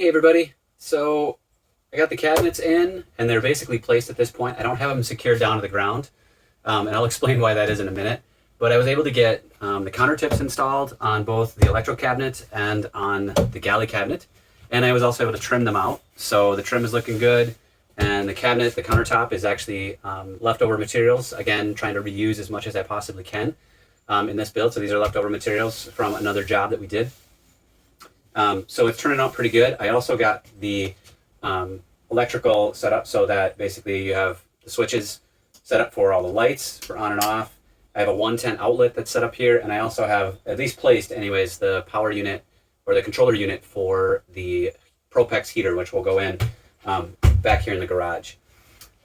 Hey everybody, so I got the cabinets in and they're basically placed at this point. I don't have them secured down to the ground, and I'll explain why that is in a minute. But I was able to get the counter tips installed on both the electro cabinet and on the galley cabinet, and I was also able to trim them out. So the trim is looking good, and the cabinet, the countertop is actually leftover materials, again trying to reuse as much as I possibly can in this build. So these are leftover materials from another job that we did. So it's turning out pretty good. I also got the electrical set up so that basically you have the switches set up for all the lights for on and off. I have a 110 outlet that's set up here, and I also have, at least placed anyways, the power unit or the controller unit for the Propex heater, which will go in back here in the garage.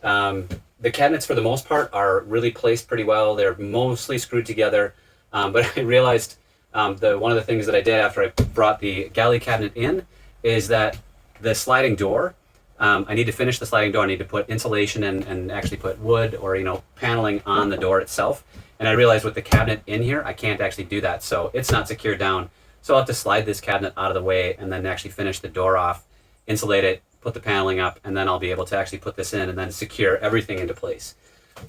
The cabinets for the most part are really placed pretty well. They're mostly screwed together, but I realized one of the things that I did after I brought the galley cabinet in is that the sliding door, I need to finish the sliding door. I need to put insulation and actually put wood or paneling on the door itself. And I realized with the cabinet in here, I can't actually do that. So it's not secured down. So I'll have to slide this cabinet out of the way and then actually finish the door off, insulate it, put the paneling up, and then I'll be able to actually put this in and then secure everything into place.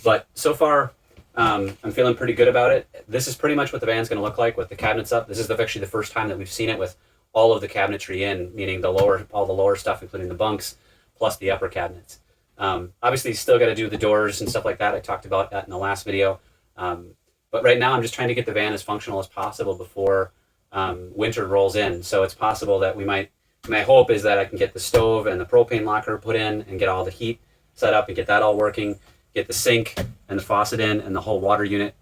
But so far, I'm feeling pretty good about it. This is pretty much what the van's going to look like with the cabinets up. This is actually the first time that we've seen it with all of the cabinetry in, meaning all the lower stuff, including the bunks, plus the upper cabinets. Obviously, you still got to do the doors and stuff like that. I talked about that in the last video. But right now, I'm just trying to get the van as functional as possible before winter rolls in. So it's possible that my hope is that I can get the stove and the propane locker put in and get all the heat set up and get that all working, get the sink and the faucet in and the whole water unit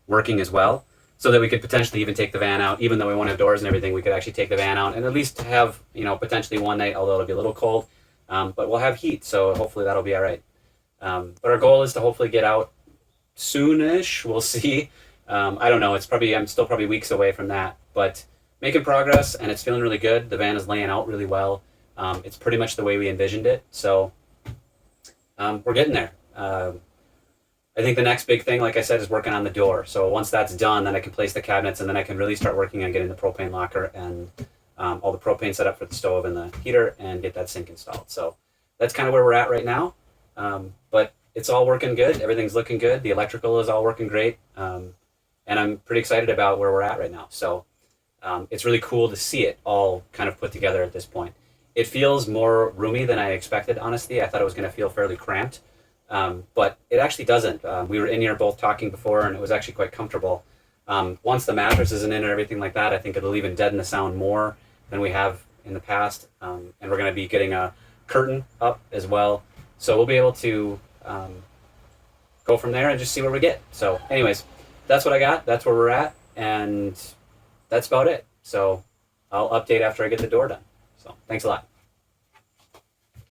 working as well, so that we could potentially even take the van out. Even though we won't have doors and everything, we could actually take the van out and at least have, potentially one night, although it'll be a little cold, but we'll have heat, so hopefully that'll be all right. But our goal is to hopefully get out soonish. We'll see. I don't know. I'm still probably weeks away from that, but making progress, and it's feeling really good. The van is laying out really well. It's pretty much the way we envisioned it, so we're getting there. I think the next big thing, like I said, is working on the door. So once that's done, then I can place the cabinets, and then I can really start working on getting the propane locker and all the propane set up for the stove and the heater and get that sink installed. So that's kind of where we're at right now. But it's all working good. Everything's looking good. The electrical is all working great. And I'm pretty excited about where we're at right now. So it's really cool to see it all kind of put together at this point. It feels more roomy than I expected, honestly. I thought it was going to feel fairly cramped. But it actually doesn't. We were in here both talking before, and it was actually quite comfortable. Once the mattress isn't in and everything like that, I think it'll even deaden the sound more than we have in the past. And we're going to be getting a curtain up as well. So we'll be able to go from there and just see where we get. So anyways, that's what I got. That's where we're at. And that's about it. So I'll update after I get the door done. So thanks a lot.